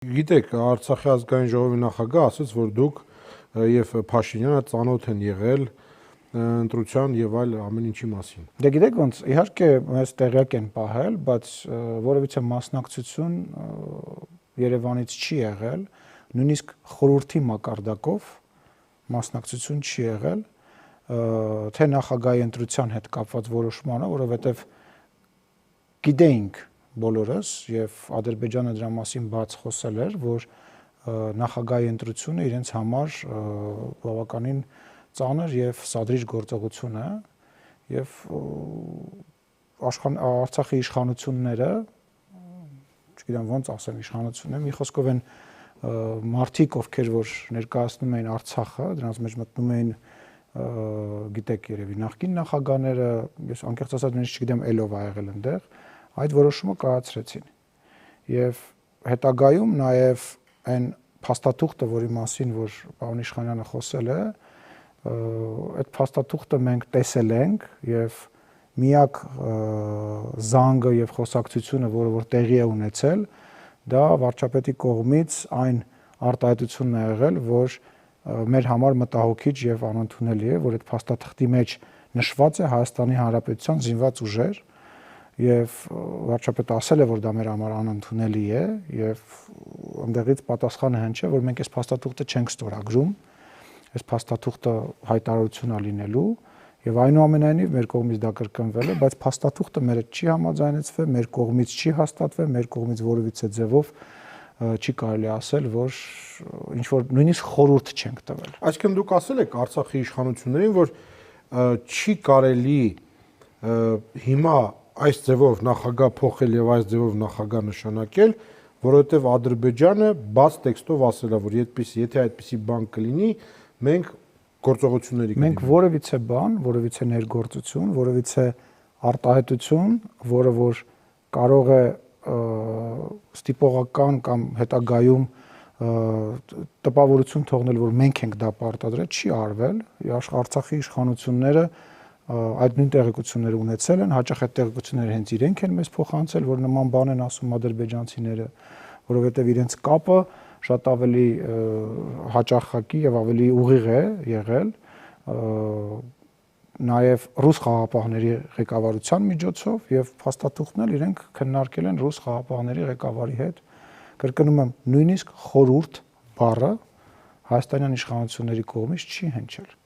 Գիտեք, Արցախի ազգային ժողովի նախագահ ասաց, որ դուք եւ Փաշինյանը ծանոթ են եղել ընտրության եւ այլ ամեն ինչի մասին։ Դե գիտեք ոնց, իհարկե մեզ տեղյակ են պահել, բայց որևիցե մասնակցություն Երևանից չի եղել, նույնիսկ խորհրդի մակարդակով մասնակցություն չի եղել, թե նախագահի ընտրության հետ կապված որոշմանը, որովհետեւ գիտեինք բոլորս եւ Ադրբեջանը դրա մասին բաց խոսել էր, որ նախագահի ընտրությունը իրենց համար բավականին ծանր եւ սադրիչ գործողություն է եւ Արցախի իշխանությունները, չգիտեմ ոնց ասեմ իշխանությունները, մի խոսքով են մարդիկ, ովքեր որ ներկայացնում էին Արցախը, դրանց մեջ մտնում էին գիտեք երևի նախկին նախագահները, ես անկեղծ ասած նույնիսկ չգիտեմ ելով ա եղել այնտեղ, այդ որոշումը կայացրեցին։ Եվ հետագայում նաև այն փաստաթուղթը, որի մասին որ պարոն Իշխանյանը խոսել է, այդ փաստաթուղթը մենք տեսել ենք եւ միակ զանգը եւ խոսակցությունը, որը որ տեղի է ունեցել, դա վարչապետի կողմից այն արտահայտությունն է եղել, որ մեր համար մտահոգիչ եւ անընդունելի է, որ այդ փաստաթղթի մեջ նշված է Հայաստանի Հանրապետության զինված ուժեր եւ վարչապետը ասել է, որ դա մեր համար անընդունելի է եւ այնտեղից պատասխանը հնչե, որ մենք այս փաստաթուղթը չենք ստորագրում, այս փաստաթուղթը հայտարարություն է լինելու եւ այնուամենայնիվ մեր կողմից դա կրկնվել է, բայց փաստաթուղթը մեր հետ չի համաձայնեցվել, մեր կողմից չի հաստատվել, մեր կողմից որևիցե ձևով չի կարելի ասել, որ ինչ որ նույնիսկ խորհուրդ չենք տվել։ Այսինքն դուք ասել եք Արցախի իշխանություններին, որ չի կարելի հիմա այս ձևով նախագահ փոխել եւ այս ձևով նախագահ նշանակել, որովհետեւ Ադրբեջանը բաց տեքստով ասել է, որ եթե այդպիսի բան կլինի, մենք գործողությունների կդիմենք։ Մենք որևիցե բան, որևիցե ներգործություն, որևիցե արտահայտություն, որը որ կարող է ստիպողական կամ հետագայում տպավորություն թողնել, որ մենք ենք դա պարտադրել, չի արվել։ Արցախի իշխանությունները այդ նույն տեղեկությունները ունեցել են, հաճախ այդ տեղեկությունները հենց իրենք են մեզ փոխանցել, որ նման բան են ասում ադրբեջանցիները, որովհետև իրենց կապը շատ ավելի հաճախակի եւ ավելի ուղիղ է եղել, նաև ռուս խաղաղապահների ղեկավարության միջոցով եւ փաստաթուղթն էլ իրենք քննարկել են ռուս խաղաղապահների ղեկավարի հետ, կրկնում եմ, նույնիսկ խորհուրդ բառը հայաստանյան իշխանությունների կողմից չի հնչել։